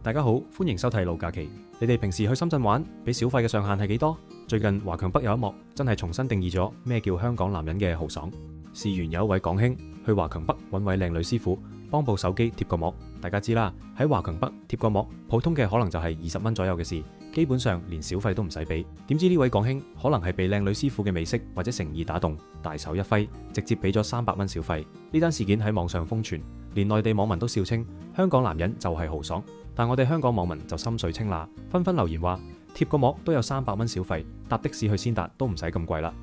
大家好，歡迎收睇老假期。你哋平時去深圳玩，俾小費嘅上限係幾多？最近華強北有一幕真係重新定義咗咩叫香港男人嘅豪爽。事緣有一位港兄去華強北揾位靚女師傅幫部手機貼個膜。大家知啦，喺華強北貼個膜，普通嘅可能就係20蚊左右嘅事，基本上連小費都唔使俾。點知呢位港兄可能係被靚女師傅嘅美色或者誠意打動，大手一揮，直接俾咗300蚊小費。呢單事件喺網上瘋傳，連內地網民都笑稱香港男人就係豪爽。但我哋香港網民就心水清啦，紛紛留言話貼個膜都有300蚊小費，搭的士去先達都唔使咁貴啦。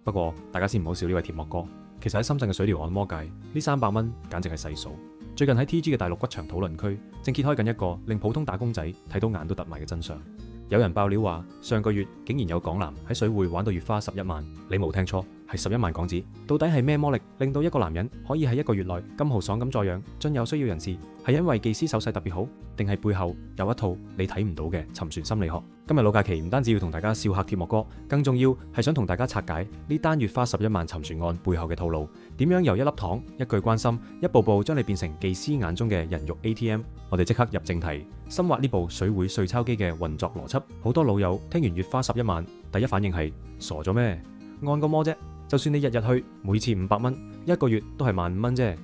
不過大家先唔好笑呢位貼膜哥，其實喺深圳嘅水療按摩界，呢300蚊簡直係細數。最近喺 TG 嘅大陸骨場討論區，正揭開緊一個令普通打工仔睇到眼都突埋嘅真相。有人爆料話，上個月竟然有港男喺水匯玩到月花11萬，你冇聽錯，係11萬港紙。到底係咩魔力令到一個男人可以喺1個月內咁豪爽咁助養進有需要人士？係因為技師手勢特別好，定係背後有一套你睇唔到嘅沉船心理學？今日老假期唔單止要同大家笑下貼膜哥，更重要係想同大家拆解呢單月花11萬沉船案背後嘅套路，點樣由一粒糖、一句關心，一步步將你變成技師眼中嘅人肉 ATM。我哋即刻入正題，深挖呢部水匯碎鈔機嘅運作邏輯。好多老友聽完月花11萬，第一反應係傻咗咩？按個摩啫，就算你日日去，每次500蚊，1個月都係15,000蚊啫，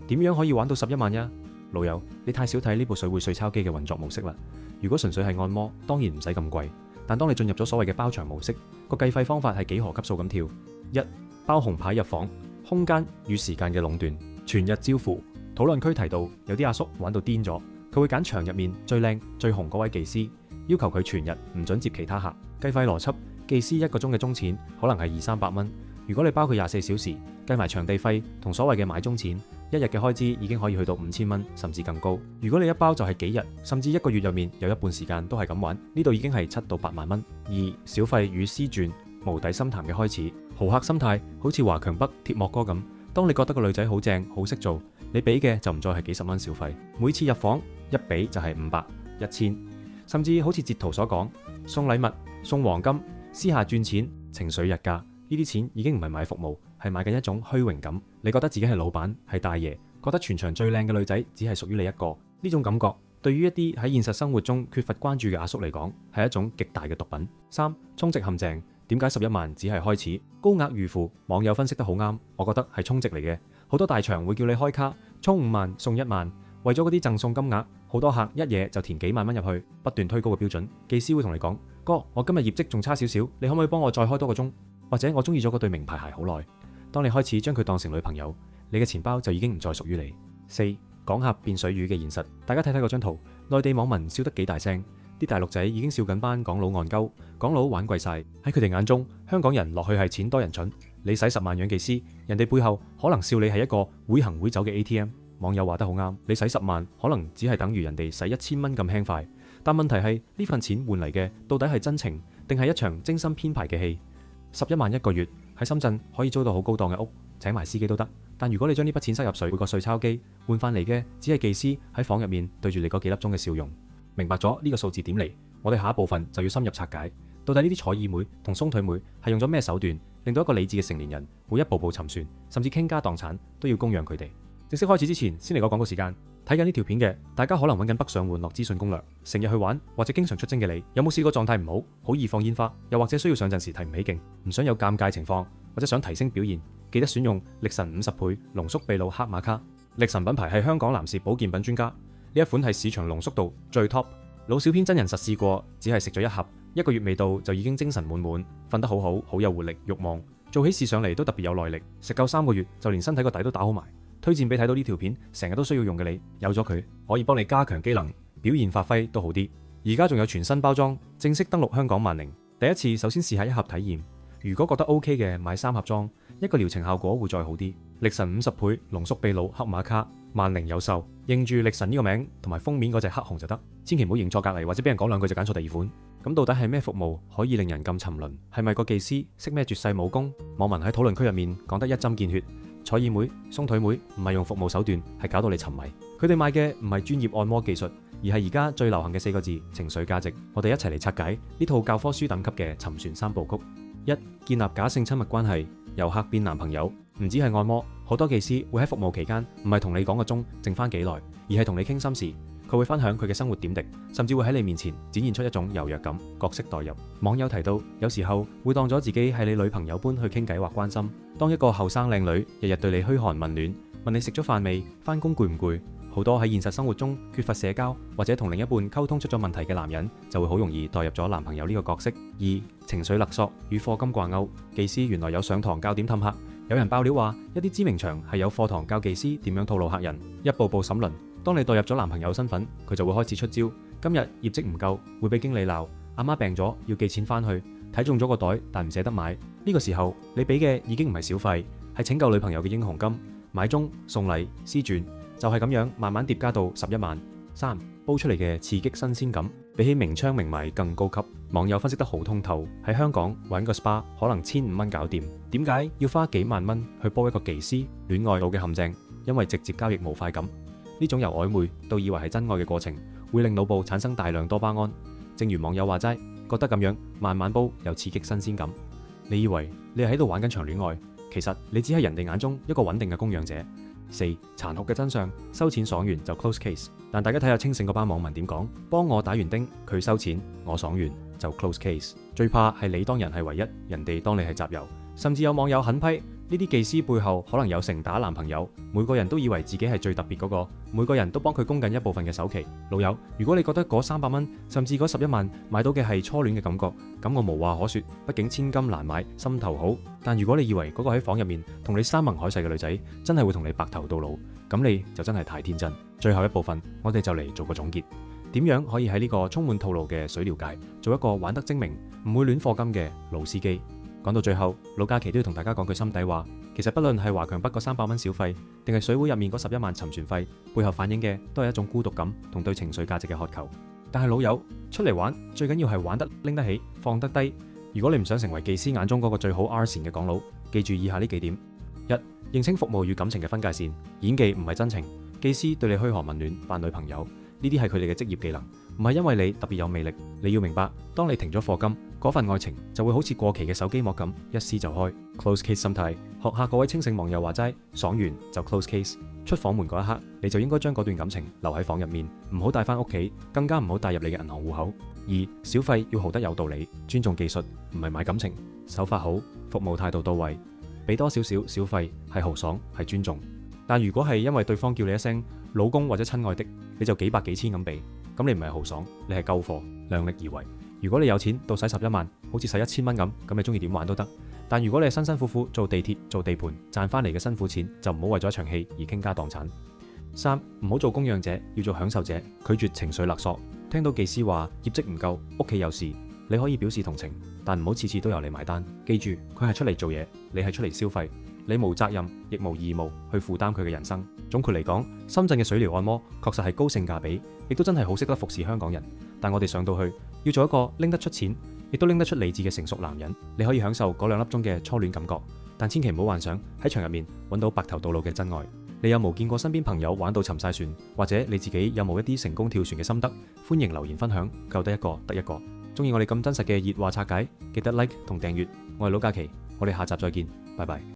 點樣可以玩到11萬呀？老友，你太少睇呢部水匯碎鈔機嘅運作模式啦。如果純粹係按摩，當然唔使咁貴。但當你進入咗所謂嘅包場模式，個計費方法係幾何級數咁跳。1. 包紅牌入房，空間與時間嘅壟斷，全日招呼。討論區提到有啲阿叔玩到癲咗，佢會揀場入面最靚最紅嗰位技師，要求佢全日唔准接其他客。計費邏輯，技師1個鐘嘅鐘錢可能係200-300蚊。如果你包佢24小時，計埋場地費同所謂嘅買鐘錢，一日嘅開支已經可以去到5000蚊，甚至更高。如果你一包就係幾日，甚至1個月入面有一半時間都係咁玩，呢度已經係7到8萬蚊。2. 小費與私鑽，無底深潭嘅開始。豪客心態好似華強北貼膜哥咁，當你覺得個女仔好正好識做，你俾嘅就唔再係幾十蚊小費，每次入房一俾就係500、1000，甚至好似截圖所講，送禮物、送黃金、私下轉錢、情緒日價。呢啲錢已經唔係買服務，係買緊一種虛榮感。你覺得自己係老闆，係大爺，覺得全場最靚嘅女仔只係屬於你一個。呢種感覺對於一啲喺現實生活中缺乏關注嘅阿叔嚟講，係一種極大嘅毒品。3. 充值陷阱。點解11萬只係開始？高額預付，網友分析得好啱，我覺得係充值嚟嘅。好多大場會叫你開卡，充5萬送1萬，為咗嗰啲贈送金額，好多客一嘢就填幾萬蚊入去，不斷推高個標準。技師會同你講：哥，我今日業績仲差少少，你可唔可以幫我再開多個鐘？或者我中意咗嗰對名牌鞋好耐。當你開始將佢當成女朋友，你嘅錢包就已經唔再屬於你。4. 港客變水魚嘅現實。大家睇睇嗰張圖，內地網民笑得幾大聲，啲大陸仔已經笑緊班港佬戇鳩，港佬玩貴晒。喺佢哋眼中，香港人落去係錢多人蠢。你使10萬養技師，人哋背後可能笑你係一個會行會走嘅 ATM。網友話得好啱，你使10萬可能只係等於人哋使1000蚊咁輕快。但問題係呢份錢換嚟嘅到底係真情，定係一場精心編排嘅戲？11萬1個月喺深圳可以租到好高檔嘅屋，請埋司機都得。但如果你將呢筆錢塞入水匯個碎鈔機，換翻嚟嘅只係技師喺房入面對住你嗰幾粒鐘嘅笑容。明白咗呢個數字點嚟？我哋下一部分就要深入拆解，到底呢啲彩耳妹同鬆腿妹係用咗咩手段，令到一個理智嘅成年人會一步步沉船，甚至傾家蕩產都要供養佢哋。正式開始之前，先嚟個廣告時間。睇緊呢條片嘅大家可能揾緊北上玩樂資訊攻略，成日去玩或者經常出征嘅你，有冇試過狀態唔好，好易放煙花，又或者需要上陣時提唔起勁，唔想有尷尬情況，或者想提升表現，記得選用力神50倍濃縮秘魯黑馬卡。力神品牌係香港男士保健品專家，呢一款係市場濃縮度最 top。老小編真人實試過，只係食咗1盒，1個月未到就已經精神滿滿，瞓得好好，好有活力慾望，做起事上嚟都特別有耐力，食夠3個月就連身體個底都打好埋。推薦俾睇到呢條片成日都需要用嘅你，有咗佢可以幫你加強機能，表現發揮都好啲。而家仲有全新包裝，正式登陸香港萬寧。第一次首先試下1盒體驗，如果覺得 OK 嘅，買3盒裝，1個療程效果會再好啲。力神50倍濃縮秘魯黑馬卡，萬寧有售，認住力神呢個名同埋封面嗰隻黑熊就得，千祈唔好認錯隔離或者俾人講2句就揀錯第2款。咁到底係咩服務可以令人咁沉淪？係咪個技師識咩絕世武功？網民喺討論區入面講得一針見血。彩耳妹、鬆腿妹唔係用服務手段，係搞到你沉迷。佢哋賣嘅唔係專業按摩技術，而係而家最流行嘅4個字：情緒價值。我哋一齊嚟拆解呢套教科書等級嘅沉船3部曲。1. 建立假性親密關係，由客變男朋友。唔止係按摩，好多技師會喺服務期間唔係同你講個鐘剩翻幾耐，而係同你傾心事。佢會分享佢嘅生活點滴，甚至會喺你面前展現出一種柔弱感，角色代入。網友提到，有時候會當咗自己係你女朋友般去傾偈或關心。當一個後生靚女日日對你噓寒問暖，問你食咗飯未，返工攰唔攰，好多喺現實生活中缺乏社交或者同另一半溝通出咗問題嘅男人，就會好容易代入咗男朋友呢個角色。二、情緒勒索與課金掛鈎。技師原來有上堂教點氹客，有人爆料話一啲知名場係有課堂教技師點樣套路客人，一步步審論。當你代入咗男朋友身份，佢就會開始出招。今日業績唔夠，會俾經理鬧；阿媽病咗，要寄錢翻去；睇中咗個袋，但唔捨得買。呢個時候，你俾嘅已經唔係小費，係拯救女朋友嘅英雄金。買鐘、送禮、私鑽，就係咁樣慢慢疊加到11萬。3. 煲出嚟嘅刺激新鮮感，比起明槍明米更高級。網友分析得好通透，喺香港揾個 SPA 可能1500蚊搞掂，點解要花幾萬蚊去煲一個技師？戀愛腦嘅陷阱，因為直接交易無快感。呢種由曖昧到以為係真愛嘅過程，會令腦部產生大量多巴胺。正如網友話齋，覺得咁樣慢慢煲又刺激新鮮感。你以為你係喺度玩緊場戀愛，其實你只係人哋眼中一個穩定嘅供養者。4. 殘酷嘅真相，收錢爽完就 close case。但大家睇下清醒嗰班網民點講，幫我打完釘，佢收錢，我爽完就 close case。最怕係你當人係唯一，人哋當你係雜油。甚至有網友狠批呢啲技師背後可能有成打男朋友，每個人都以為自己係最特別嗰個，每個人都幫佢供緊一部分嘅首期。老友，如果你覺得嗰300蚊甚至嗰11萬買到嘅係初戀嘅感覺，咁我無話可說，畢竟千金難買心頭好。但如果你以為嗰個喺房入面同你山盟海誓嘅女仔真係會同你白頭到老，咁你就真係太天真。最後一部分，我哋就嚟做個總結，點樣可以喺呢個充滿套路嘅水療界做一個玩得精明，唔會亂課金嘅老司機。講到最後，老嘉琪都要同大家講句心底話，其實不論係華強北嗰300蚊小費，定係水會入面嗰11萬沉船費，背後反映嘅都係一種孤獨感同對情緒價值嘅渴求。但係老友出嚟玩，最緊要係玩得拎得起，放得低。如果你唔想成為技師眼中嗰個最好 R 線嘅港佬，記住以下呢幾點： 1. 認清服務與感情嘅分界線，演技唔係真情。技師對你噓寒問暖扮女朋友，呢啲係佢哋嘅職業技能，唔係因為你特別有魅力。你要明白，當你停咗課金，嗰份愛情就會好似過期嘅手機膜咁，一撕就開。Close case 心態，學下各位清醒網友話齋，爽完就 close case。出房門嗰一刻，你就應該將嗰段感情留喺房入面，唔好帶翻屋企，更加唔好帶入你嘅銀行戶口。 2. 小費要豪得有道理，尊重技術，唔係買感情。手法好，服務態度到位，俾多少少小費係豪爽，係尊重。但如果係因為對方叫你一聲老公或者親愛的，你就幾百幾千咁俾，咁你唔係豪爽，你係鳩貨，量力而為。如果你有錢到使11萬，好似使1000蚊咁，咁你中意點玩都得。但如果你係辛辛苦苦做地鐵做地盤賺翻嚟嘅辛苦錢，就唔好為咗一場戲而傾家蕩產。 3. 唔好做供養者，要做享受者，拒絕情緒勒索。聽到技師話業績唔夠，屋企有事，你可以表示同情，但唔好次次都由你埋單。記住，佢係出嚟做嘢，你係出嚟消費，你無責任亦無義務去負擔佢嘅人生。總括嚟講，深圳嘅水療按摩確實係高性價比，亦都真係好識得服侍香港人。但我哋上到去要做一個拎得出錢，亦都拎得出理智嘅成熟男人。你可以享受嗰2粒鐘嘅初戀感覺，但千祈唔好幻想喺場入面揾到白頭到老嘅真愛。你有冇見過身邊朋友玩到沉晒船，或者你自己有冇一啲成功跳船嘅心得？歡迎留言分享，救得一個得一個。中意我哋咁真實嘅熱話拆解，記得 like 同訂閱。我係老嘉琪，我哋下集再見，拜拜。